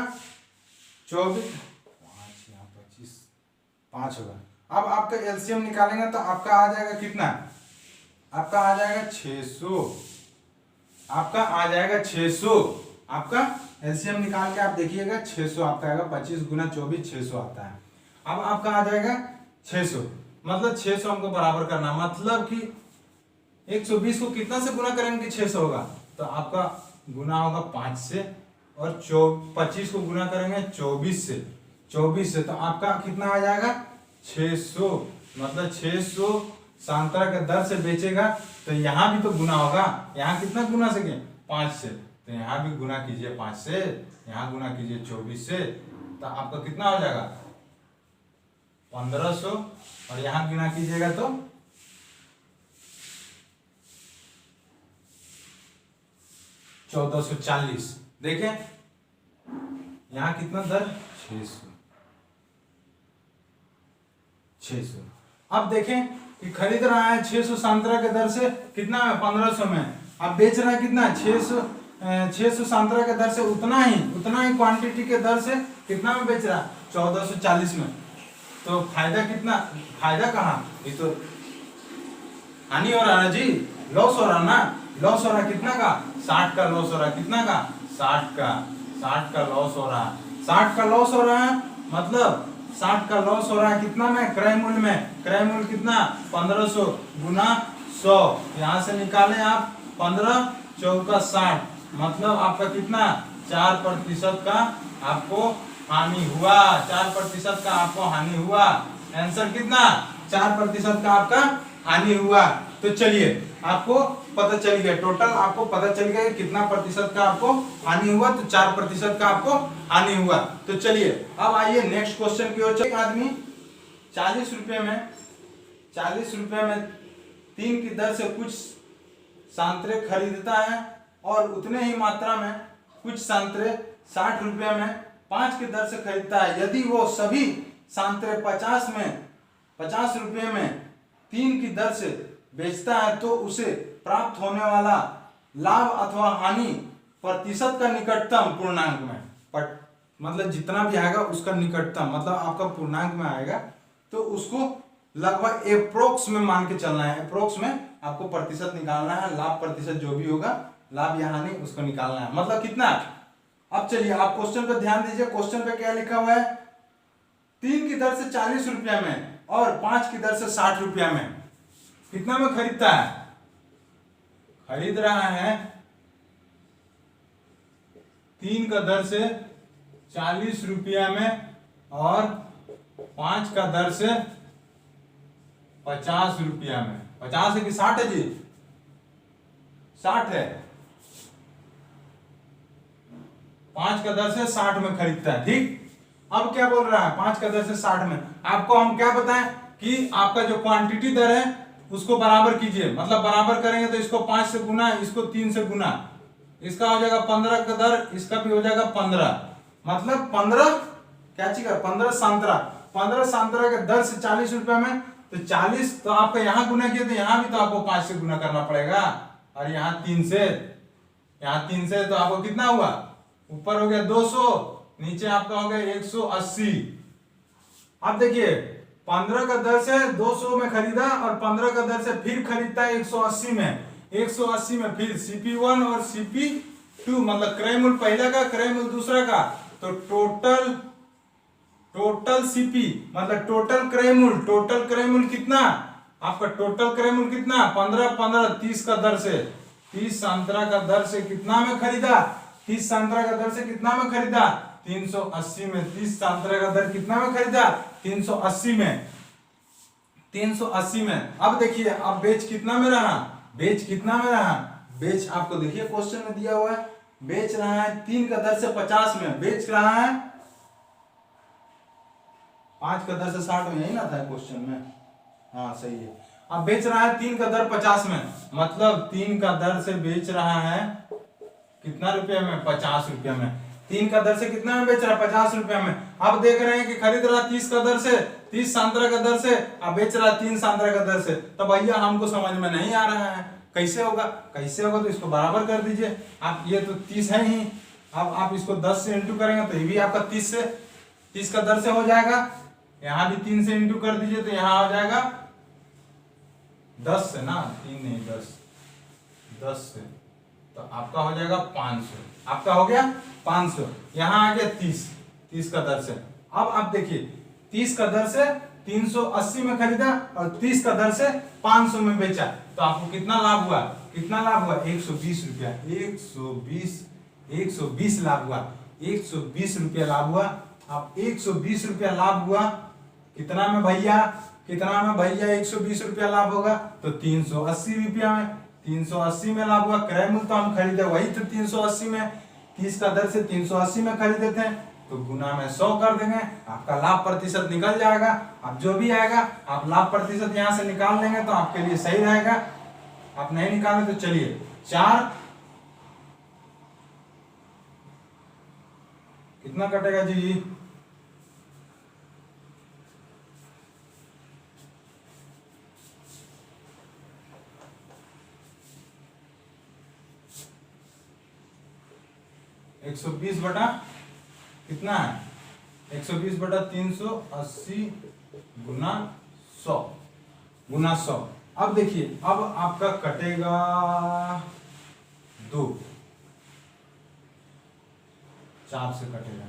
24, 5 यहाँ 25, 5 होगा। अब आपका एलसीएम निकालेंगे तो आपका आ जाएगा कितना, आपका आ जाएगा 600, आपका आ जाएगा 600। आपका एलसीएम निकाल के आप देखिएगा 600 आपका आएगा, 25 गुना 24 600 आता है। अब आपका आ जाएगा 600, मतलब 600 हमको बराबर करना, मतलब कि 120 को कितना से गुना करेंगे कि 600 होगा, तो आपका गुना होगा 5 से, और 25 को गुना करेंगे 24 से, 24 से तो आपका कितना आ जाएगा 600। मतलब 600 सांतरा के दर से बेचेगा तो यहाँ भी तो गुना होगा। यहाँ कितना गुना सके 5 से, तो यहाँ भी गुना कीजिए 5 से, यहाँ गुना कीजिए 24 से, तो आपका कितना हो जाएगा 1500 और यहाँ गुना कीजिएगा तो 1440। देखें यहाँ कितना दर 600। अब देखें कि खरीद रहा है 600 संतरा के दर से कितना में 1500 में, अब बेच रहा है कितना 600 संतरा के दर से उतना ही क्वांटिटी के दर से कितना में बेच रहा है 1440 में। तो फायदा कितना, फायदा कहाँ, ये तो हानि हो रहा है जी, लॉस हो रहा ना, लॉस हो रहा कितना का 60 का लॉस हो रहा, कितना का 60 का लॉस हो रहा, 60 का लॉस हो रहा है। मतलब 60 का लॉस हो रहा है कितना में क्रय मूल्य में, क्रय मूल्य कितना 1500 गुना 100, यहाँ से निकालें आप 15 चौका 60, मतलब आपका कितना 4% का आपको हानि हुआ, 4% का आपको हानि हुआ। आंसर कितना 4% का आपका हानि हुआ। तो चलिए आपको पता चल गया, टोटल आपको पता चल गया कितना प्रतिशत का आपको हानि हुआ, तो 4% का आपको हानि हुआ। तो चलिए अब आइए नेक्स्ट क्वेश्चन की ओर। एक आदमी 40 रुपये में 3 की दर से कुछ संतरे खरीदता है और उतने ही मात्रा में कुछ संतरे 60 रुपये में 5 की दर से खरीदता है। यदि वो सभी संतरे 50 रुपये में 3 की दर से बेचता है तो उसे प्राप्त होने वाला लाभ अथवा हानि प्रतिशत का निकटतम पूर्णांक में, मतलब जितना भी आएगा उसका निकटतम, मतलब आपका पूर्णांक में आएगा तो उसको लगभग एप्रोक्स में मान के चलना है। एप्रोक्स में आपको प्रतिशत निकालना है, लाभ प्रतिशत जो भी होगा, लाभ या हानि उसको निकालना है, मतलब कितना। अब चलिए आप क्वेश्चन पे ध्यान दीजिए, क्वेश्चन पे क्या लिखा हुआ है 3 की दर से 40 रुपया में और 5 की दर से 60 रुपया में कितना में खरीदता है, खरीद रहा है 3 का दर से 40 रुपया में और 5 का दर से 50 रुपया में। 50 है कि 60 है जी, 60 है, 5 का दर से 60 में खरीदता है। ठीक, अब क्या बोल रहा है 5 का दर से 60 में। आपको हम क्या बताएं कि आपका जो क्वांटिटी दर है उसको बराबर कीजिए, मतलब बराबर करेंगे तो इसको 5 से गुना, इसको 3 से गुना, इसका हो जाएगा 15 का दर, इसका भी हो जाएगा 15, मतलब 15 क्या चीज है 15 संतरा के दर से 40 रुपए में, तो 40 तो आपका यहाँ गुना किया तो यहाँ भी तो आपको 5 से गुना करना पड़ेगा, और यहाँ 3 से, तो आपको कितना हुआ, ऊपर हो गया 200, नीचे आपका हो गया 180। अब देखिए 15 का दर से 200 में खरीदा और 15 का दर से फिर खरीदता है 180 में, 180 में फिर CP1 और CP2, मतलब क्रय मूल्य पहला का, क्रय मूल्य दूसरा का, तो टोटल CP मतलब टोटल क्रय मूल्य कितना आपका, टोटल क्रय मूल्य कितना 15 30 का दर से, 30 संतरा का दर से कितना में खरीदा, 30 संतरा का दर से कितना में खरीदा 380 में, 30 संतरा का दर कितना में खरीदा 380 में। अब देखिए अब बेच कितना में रहा, बेच आपको देखिए क्वेश्चन में दिया हुआ है, बेच रहा है 3 का दर से 50 में, बेच रहा है 5 का दर से 60 में, यही ना था क्वेश्चन में, हाँ सही है। अब बेच रहा है 3 का दर 50 में, मतलब 3 का दर से बेच रहा है कितना रुपया में 50 रुपया में, 3 का दर से कितना में बेच रहा है 50 रुपया में। अब देख रहे हैं कि खरीद रहा 30 का दर से, 30 संतरा का दर से, अब बेच रहा 3 संतरा का दर से, तो भैया हमको समझ में नहीं आ रहा है कैसे होगा, तो इसको बराबर कर दीजिए आप, ये तो 30 है ही, अब आप इसको 10 से इंटू करेंगे तो ये भी आपका 30 का दर से हो जाएगा, यहाँ भी 3 से इंटू कर दीजिए तो यहाँ हो जाएगा 10 से ना, 3 नहीं 10 से, तो आपका हो जाएगा 500, आपका हो गया 500, यहाँ आ गया 30 का दर से। अब आप देखिए 30 का दर से 380 में खरीदा और 30 का दर से 500 में बेचा, तो आपको कितना लाभ हुआ 120 रुपया, 120 120 लाभ हुआ, 120 रुपया लाभ हुआ। अब 120 रुपया लाभ हुआ कितना में भैया, कितना में भैया 120 रुपया लाभ होगा, तो 380 रुपया में, 380 में लाभ हुआ। क्रय मूल्य तो हम खरीदे वही थे 380 में, 30 का दर से 380 में खरीदे थे, तो गुना में 100 कर देंगे, आपका लाभ प्रतिशत निकल जाएगा। अब जो भी आएगा आप लाभ प्रतिशत यहाँ से निकाल लेंगे तो आपके लिए सही रहेगा। आप नहीं निकाले तो चलिए 4 कितना कटेगा जी, एक सौ बीस बटा कितना है, 120 बटा 380 गुना 100 गुना 100। अब देखिए अब आपका कटेगा 2, 4 से कटेगा,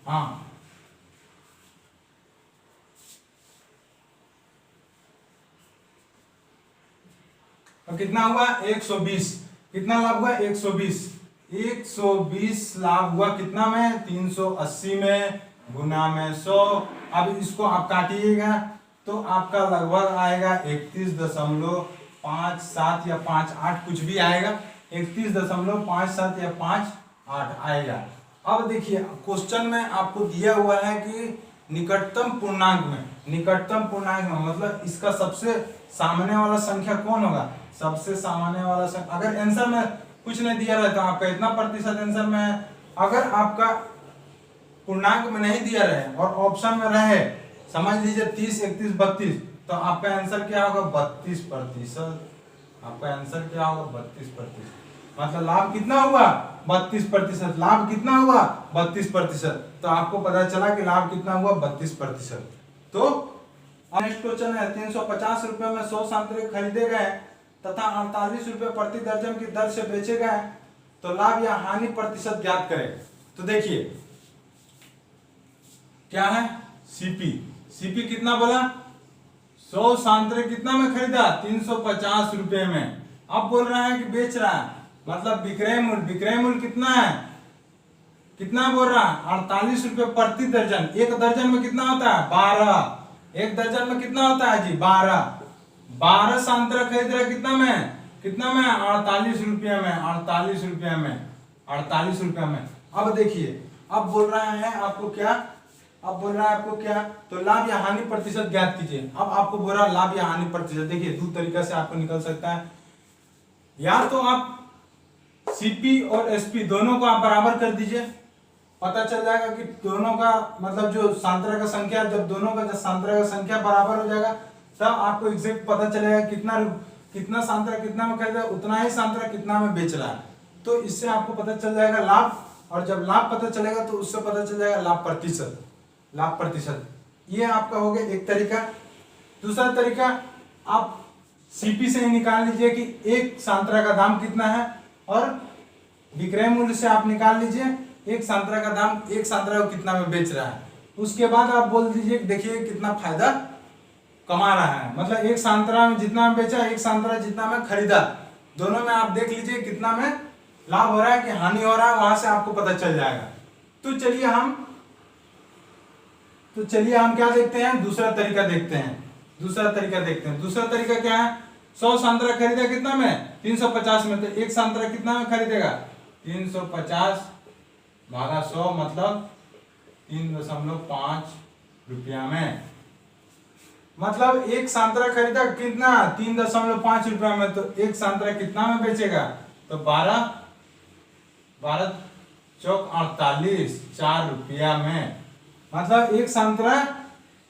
हाँ तो कितना हुआ 120, कितना लाभ हुआ 120, 120 लाभ हुआ कितना में 380 में गुना में 100। अब इसको आप काटिएगा तो आपका लगभग आएगा 31.57 या 58 कुछ भी आएगा, 31.57 या 58 आएगा। अब देखिए क्वेश्चन में आपको दिया हुआ है कि निकटतम पूर्णांक में, निकटतम पूर्णांक में मतलब इसका सबसे सामने वाला संख्या कौन होगा, सबसे सामान्य वाला संख्या। अगर आंसर में कुछ नहीं दिया रहे तो आपका इतना प्रतिशत आंसर में है, अगर आपका पूर्णांक में नहीं दिया रहे और ऑप्शन में रहे, समझ लीजिए 30, 31, 32, तो आपका आंसर क्या होगा 32%। आपका आंसर क्या होगा 32%। मतलब लाभ कितना हुआ 32%, लाभ कितना हुआ 32%। तो आपको पता चला कि लाभ कितना हुआ 32%। तो नेक्स्ट क्वेश्चन है 350 रुपए में 100 संतरे खरीदे गए तथा 48 रुपए प्रति दर्जन की दर से बेचे गए, तो लाभ या हानि प्रतिशत ज्ञात करें। तो देखिए क्या है सीपी, सीपी कितना बोला 100 संतरे कितना में खरीदा 350 रुपए में। अब बोल रहा है कि बेच रहा है, मतलब विक्रय मूल्य, विक्रय मूल्य कितना है, कितना बोल रहा है 48 रुपए प्रति दर्जन। एक दर्जन में कितना होता है 12, एक दर्जन में कितना होता है जी 12, 12 संतरा खरीद रहा कितना में, कितना में 48 रुपया में, 48 रुपया में, 48 रुपया में। अब देखिए अब बोल रहा है आपको क्या, अब बोल रहा है आपको क्या, तो लाभ या हानि प्रतिशत ज्ञात कीजिए। अब आपको बोल रहा है लाभ या हानि प्रतिशत, देखिए दो तरीका से आपको निकल सकता है, या तो आप सीपी और एसपी दोनों को आप बराबर कर दीजिए, पता चल जाएगा कि दोनों का मतलब जो सांत्रा का संख्या, जब दोनों का सांत्रा का संख्या बराबर हो जाएगा तब आपको एग्जैक्ट पता चलेगा कितना सांत्रा कितना में खरीदा, उतना ही सांत्रा कितना में बेच रहा है। तो इससे आपको पता चल जाएगा लाभ, और जब लाभ पता चलेगा तो उससे पता चल जाएगा लाभ प्रतिशत, लाभ प्रतिशत। ये आपका हो गया एक तरीका। दूसरा तरीका आप सीपी से ही निकाल लीजिए कि एक सांत्रा का दाम कितना है, और विक्रय मूल्य से आप निकाल लीजिए एक संतरा का दाम, एक संतरा को कितना में बेच रहा है। उसके बाद आप बोल दीजिए देखिए कितना फायदा कमा रहा है, मतलब एक संतरा में जितना में बेचा, एक संतरा जितना में खरीदा, दोनों में आप देख लीजिए कितना में लाभ हो रहा है कि हानि हो रहा है, वहां से आपको पता चल जाएगा। तो चलिए हम क्या देखते हैं, दूसरा तरीका देखते हैं। दूसरा तरीका क्या है, 100 संतरा खरीदा कितना में 350 में, तो एक संतरा कितना में खरीदेगा 350 भागा 100 मतलब 3.5 रुपया में। मतलब एक संतरा खरीदा कितना 3.5 रुपया में, तो एक संतरा कितना में बेचेगा, तो 12 चौक 48, 4 रुपया में। मतलब एक संतरा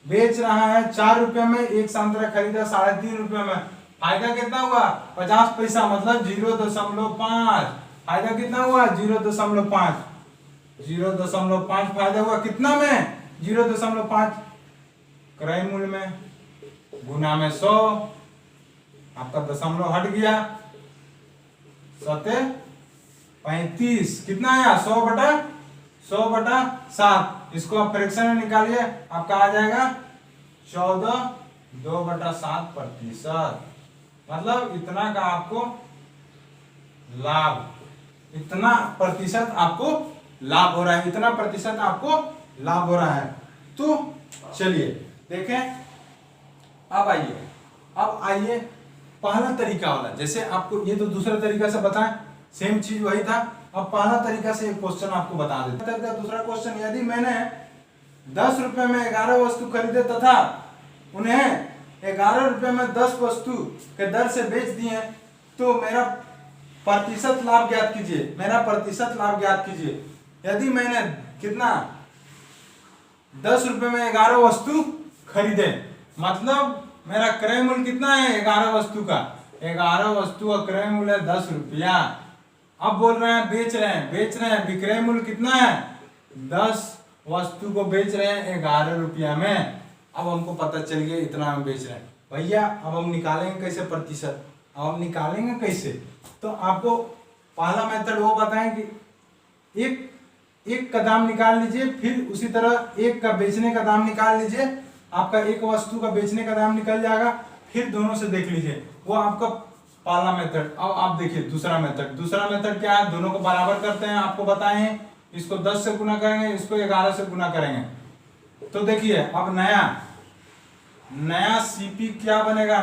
बेच रहा है 4 रुपया में, एक संतरा खरीदा 3.5 रुपया में, फायदा कितना हुआ 50 पैसा, मतलब 0.5। फायदा कितना हुआ 0.5, 0.5 फायदा हुआ कितना में 0.5 क्रय मूल्य में गुना में 100, आपका दशमलव हट गया 35 कितना आया 100/7। इसको आप फ्रैक्शन में निकालिए, आपका आ जाएगा 14.2/7%। मतलब इतना का आपको लाभ, इतना प्रतिशत आपको लाभ हो रहा है, इतना प्रतिशत आपको लाभ हो रहा है। तो चलिए देखें, अब आइए पहला तरीका वाला। जैसे आपको ये तो दूसरा तरीका से बताएं, सेम चीज वही था। अब पहला तरीका से एक क्वेश्चन आपको बता देते हैं। दूसरा क्वेश्चन, यदि मैंने 10 रुपए में 11 वस्तु खरीदे तथा उन्हें 11 रुपए में 10 वस्तु के दर से बेच दिए, तो मेरा प्रतिशत लाभ ज्ञात कीजिए, मेरा प्रतिशत लाभ ज्ञात कीजिए। यदि मैंने कितना 10 रुपए में 11 वस्तु खरीदे, मतलब मेरा क्रय मूल्य कितना है 11 वस्तु का, 11 वस्तु का क्रय मूल्य है 10 रुपया। अब बोल रहे हैं बेच रहे हैं, विक्रय मूल्य कितना है 10 वस्तु को बेच रहे हैं 11 रुपया में। अब हमको पता चल गया इतना हम बेच रहे हैं भैया। अब हम निकालेंगे कैसे प्रतिशत, अब हम निकालेंगे कैसे? तो आपको पहला मेथड वो बताएं कि एक का दाम निकाल लीजिए, फिर उसी तरह एक का बेचने का दाम निकाल लीजिए, आपका एक वस्तु का बेचने का दाम निकल जाएगा। फिर दोनों से देख लीजिए, वो आपका पहला मेथड। अब आप देखिए दूसरा मेथड क्या है, दोनों को बराबर करते हैं, आपको बताए हैं। इसको 10 से गुना करेंगे, इसको 11 से गुना करेंगे। तो देखिए अब नया सीपी क्या बनेगा,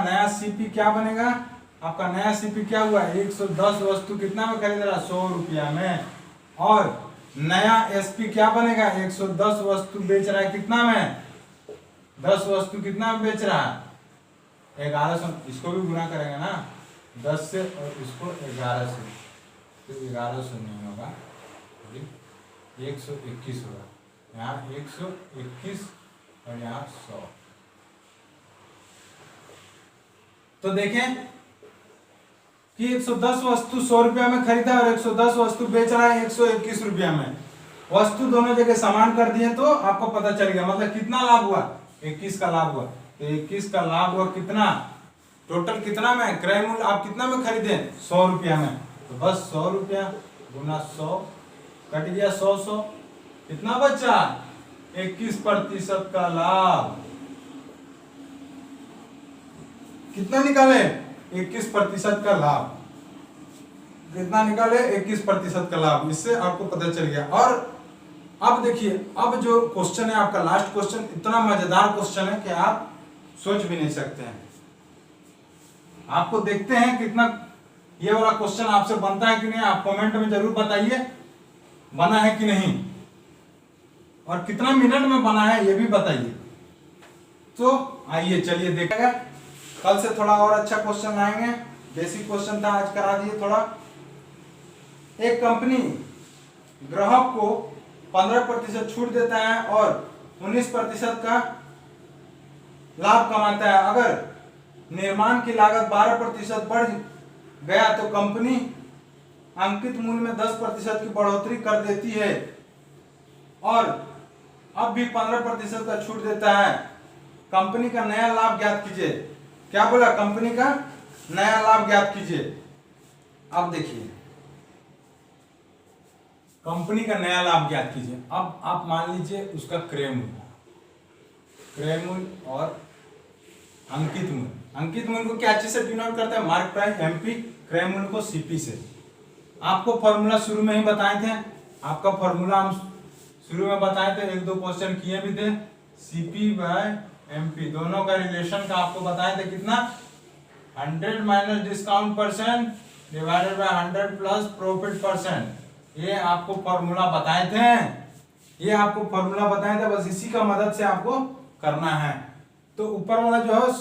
आपका नया सीपी क्या हुआ 110 वस्तु कितना में खरीद रहा 100 रुपया में। और नया एसपी क्या बनेगा 110 वस्तु बेच रहा है कितना में 10 वस्तु कितना में बेच रहा है 1100। इसको भी गुना करेंगे ना 10 से और इसको 11 से, तो 1100 नहीं होगा 121 होगा, यहाँ 121 और यहाँ 100। तो देखें कि 110 वस्तु 100 रुपया में खरीदा और 110 वस्तु बेच रहा है 121 रुपया में। वस्तु दोनों जगह समान कर दिए तो आपको पता चल गया, मतलब कितना लाभ हुआ 21 का लाभ हुआ। तो 21 का लाभ हुआ कितना, टोटल कितना में क्रय मूल्य आप कितना में खरीदे 100 रुपया में। तो बस 100 रुपया गुना 100 कट गया 100, कितना बचा 21% का लाभ। कितना निकाले 21% का लाभ, कितना निकाले 21% का लाभ। इससे आपको पता चल गया। और अब देखिए, अब जो क्वेश्चन है आपका लास्ट क्वेश्चन, इतना मजेदार क्वेश्चन है कि आप सोच भी नहीं सकते हैं। आपको देखते हैं कितना ये वाला क्वेश्चन आपसे बनता है कि नहीं, आप कमेंट में जरूर बताइए बना है कि नहीं, और कितना मिनट में बना है ये भी बताइए। तो आइए चलिए देखेगा, कल से थोड़ा और अच्छा क्वेश्चन लाएंगे। बेसिक क्वेश्चन था आज, करा दिए थोड़ा। एक कंपनी ग्राहक को 15% छूट देता है और 19% का लाभ कमाता है। अगर निर्माण की लागत 12% बढ़ गया तो कंपनी अंकित मूल्य में 10% की बढ़ोतरी कर देती है और अब भी 15% का छूट देता है। कंपनी का नया लाभ ज्ञात कीजिए। क्या बोला, कंपनी का नया लाभ ज्ञात कीजिए। अब देखिए, कंपनी का नया लाभ ज्ञात कीजिए। अब आप मान लीजिए उसका क्रय मूल्य और अंकित मूल्य। अंकित मूल्य को क्या चीज से डिनोट करते हैं, मार्क प्राइस एमपी, क्रय मूल्य को सीपी से। आपको फॉर्मूला शुरू में ही बताए थे, आपका फॉर्मूला हम शुरू में बताए थे, 1-2 क्वेश्चन किए भी थे। सीपी बाय एमपी दोनों का रिलेशन का आपको बताए थे कितना, 100 minus discount percent divided by 100 plus profit percent. ये आपको फॉर्मूला बताए थे, ये आपको फॉर्मूला बताए थे, बस इसी का मदद से आपको करना है। तो ऊपर वाला जो है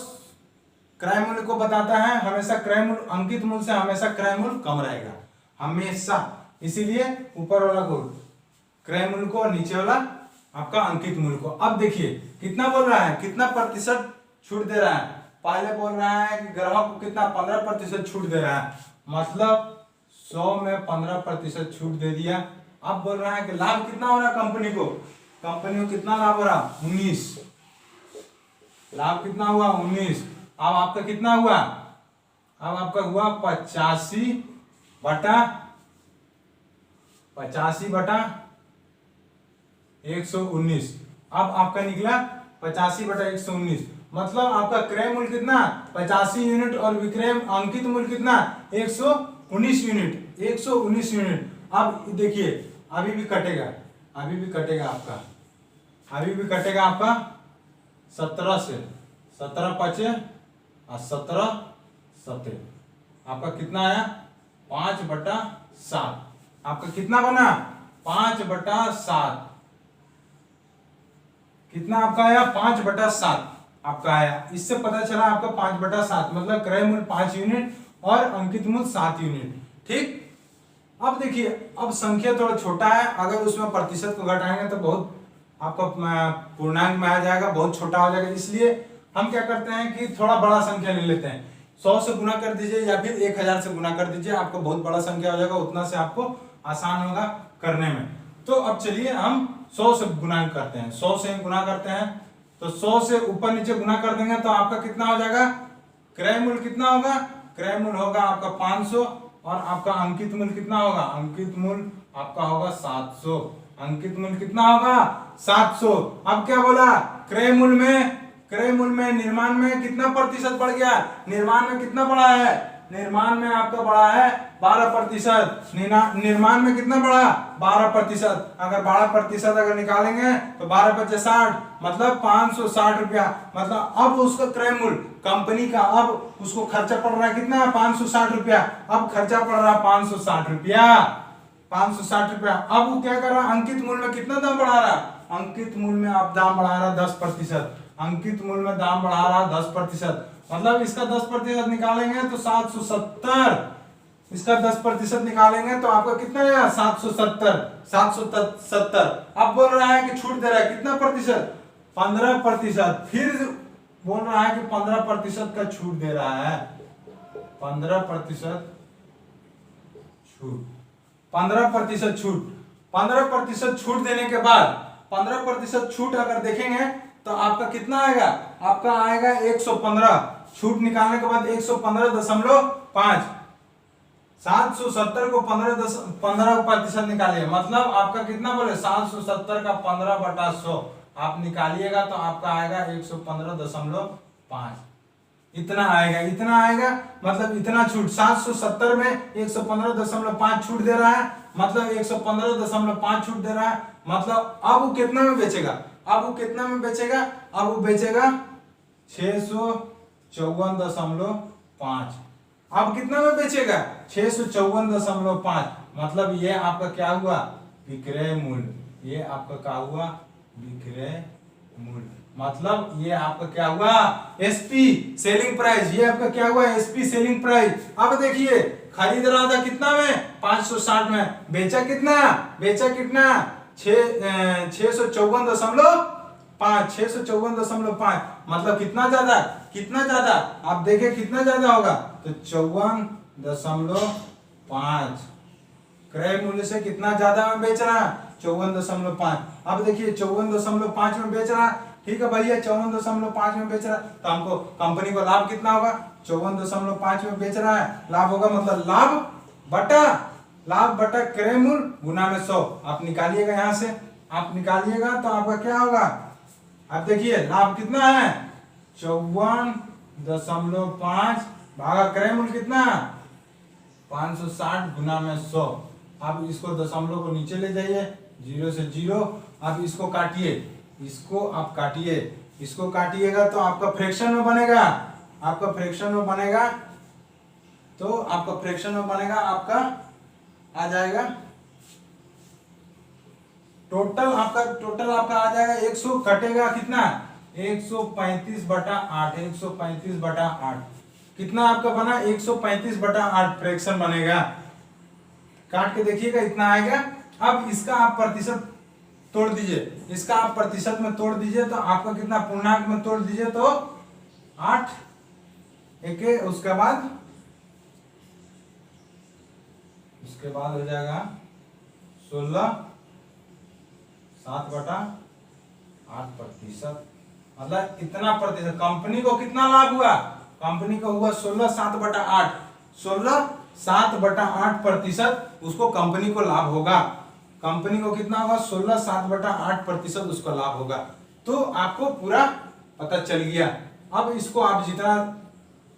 क्रय मूल्य को बताता है, हमेशा क्रय मूल्य अंकित मूल्य से हमेशा क्रय मूल्य कम रहेगा हमेशा, इसीलिए ऊपर वाला को क्रय मूल्य को और नीचे वाला आपका अंकित मूल्य को। अब देखिए कितना बोल रहा है, कितना प्रतिशत छूट दे रहा है। पहले बोल रहा है कि ग्राहक को कितना 15% छूट दे रहा है, मतलब 100 में 15% छूट दे दिया। अब बोल रहा है कि लाभ कितना हो रहा है कंपनी को कितना लाभ हो रहा 19, लाभ कितना हुआ 19। अब आपका कितना हुआ, अब आपका हुआ 85/119। अब आपका निकला 85/119, मतलब आपका क्रय मूल्य कितना 85 यूनिट और विक्रय अंकित मूल्य कितना 119 यूनिट, 119 यूनिट। अब देखिए अभी भी कटेगा आपका, अभी भी कटेगा आपका 17 से, 17 पचे और 17 सत्तर, आपका कितना आया 5/7। आपका कितना बना 5/7, कितना आपका आया 5/7 आपका आया। इससे पता चला आपका 5/7 मतलब क्रय मूल्य 5 यूनिट और अंकित मूल्य 7 यूनिट। ठीक, अब देखिए अब संख्या थोड़ा छोटा है, अगर उसमें प्रतिशत को घटाएंगे तो बहुत आपका पूर्णांक में आ जाएगा, बहुत छोटा हो जाएगा। इसलिए हम क्या करते हैं कि थोड़ा बड़ा संख्या ले लेते हैं, 100 से गुना कर दीजिए या फिर 1000 से गुना कर दीजिए, आपको बहुत बड़ा संख्या हो जाएगा, उतना से आपको आसान होगा करने में। तो अब चलिए हम 100 से गुना करते हैं, 100 से गुना करते हैं तो 100 से ऊपर नीचे गुना कर देंगे तो आपका कितना हो जाएगा, क्रय मूल्य कितना होगा, क्रय मूल्य होगा आपका 500 और आपका अंकित मूल्य कितना होगा, अंकित मूल्य आपका होगा 700, अंकित मूल्य कितना होगा 700। अब क्या बोला क्रय मूल्य में निर्माण में कितना प्रतिशत बढ़ गया, निर्माण में कितना बढ़ा है, निर्माण में आपका बढ़ा है 12%, निर्माण में कितना बढ़ा 12%। अगर 12% अगर निकालेंगे तो 12×5 = 60, मतलब 560 रुपया। मतलब अब उसका क्रय मूल्य कंपनी का, अब उसको खर्चा पड़ रहा है कितना 560 रुपया, अब खर्चा पड़ रहा है 560 रुपया, 560 रुपया। अब वो क्या कर रहा है अंकित मूल्य में कितना दाम बढ़ा रहा है, अंकित मूल्य में आप दाम बढ़ा रहा है 10%, अंकित मूल्य में दाम बढ़ा रहा है 10%, मतलब इसका 10% निकालेंगे तो 770, इसका 10% निकालेंगे तो आपका कितना आया 770। अब बोल रहा है कि छूट दे रहा है कितना प्रतिशत 15%, फिर बोल रहा है कि 15% का छूट दे रहा है, 15% छूट, 15% छूट, 15% छूट देने के बाद 15% छूट अगर देखेंगे तो आपका कितना आएगा, आपका आएगा 115, छूट निकालने के बाद 115.5, 770 को 15% निकालिए, मतलब आपका कितना बोले 770 का 15/100 आप निकालिएगा तो आपका आएगा 115.5, इतना आएगा, मतलब इतना छूट 770 में 115.5 छूट दे रहा है, मतलब 115.5 छूट दे रहा है, मतलब अब वो कितना में बेचेगा, अब वो कितना में बेचेगा, अब वो बेचेगा 654.5, अब कितना में बेचेगा 654.5, मतलब ये आपका क्या हुआ विक्रय मूल्य, ये आपका क्या हुआ विक्रय मूल्य, मतलब ये आपका क्या हुआ एसपी सेलिंग प्राइस, ये आपका क्या हुआ एसपी सेलिंग प्राइस। अब देखिए खरीद रहा था कितना में 560 में, बेचा कितना 654.5, मतलब कितना ज्यादा आप देखें कितना ज्यादा होगा तो 54.5, क्रय मूल्य से कितना ज्यादा में बेच रहा है 54.5। अब देखिए 54.5 में बेच रहा है, ठीक है भैया 54.5 में बेच रहा है तो हमको कंपनी को लाभ कितना होगा 54.5 में बेच रहा है, लाभ होगा मतलब लाभ बटा क्रय मूल्य गुना में 100, आप निकालिएगा यहां से, आप निकालिएगा तो आपका क्या होगा, आप देखिए लाभ कितना है 54.5 भागा क्रय मूल्य कितना 560 गुना में 100। आप इसको दशमलव को नीचे ले जाइए 0 से 0, आप इसको काटिए, इसको आप काटिए, इसको काटिएगा तो आपका फ्रैक्शन में बनेगा, आपका फ्रैक्शन में बनेगा तो आपका फ्रैक्शन में बनेगा, आपका आ जाएगा टोटल आपका आ जाएगा 100 कटेगा कितना 135/8, 135/8 कितना आपका बना 135/8 फ्रैक्शन बनेगा, काट के देखिएगा इतना आएगा। अब इसका आप प्रतिशत तोड़ दीजिए, इसका आप प्रतिशत में तोड़ दीजिए तो आपका कितना पूर्णांक में तोड़ दीजिए तो 8 एक, उसके बाद उसके बाद हो जाएगा 16 7/8%। मतलब कितना प्रतिशत, कंपनी को कितना लाभ हुआ, कंपनी को हुआ 16 7/8, 16 7/8% उसको कंपनी को लाभ होगा। कंपनी को कितना होगा, 16 7/8% उसको लाभ होगा। तो आपको पूरा पता चल गया। अब इसको आप जितना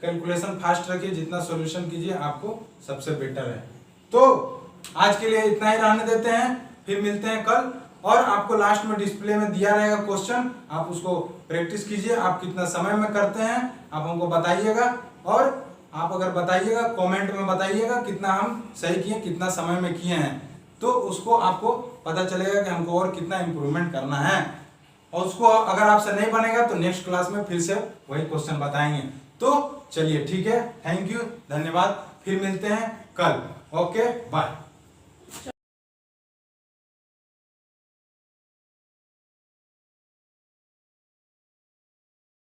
कैलकुलेशन फास्ट रखिए, जितना सॉल्यूशन कीजिए, आपको सबसे बेटर है। तो आज के लिए इतना ही रहने देते हैं, फिर मिलते हैं कल। और आपको लास्ट में डिस्प्ले में दिया रहेगा क्वेश्चन, आप उसको प्रैक्टिस कीजिए। आप कितना समय में करते हैं आप हमको बताइएगा, और आप अगर बताइएगा कमेंट में बताइएगा कितना हम सही किए, कितना समय में किए हैं, तो उसको आपको पता चलेगा कि हमको और कितना इम्प्रूवमेंट करना है। और उसको अगर आपसे नहीं बनेगा तो नेक्स्ट क्लास में फिर से वही क्वेश्चन बताएंगे। तो चलिए ठीक है, थैंक यू, धन्यवाद, फिर मिलते हैं कल। Okay bye.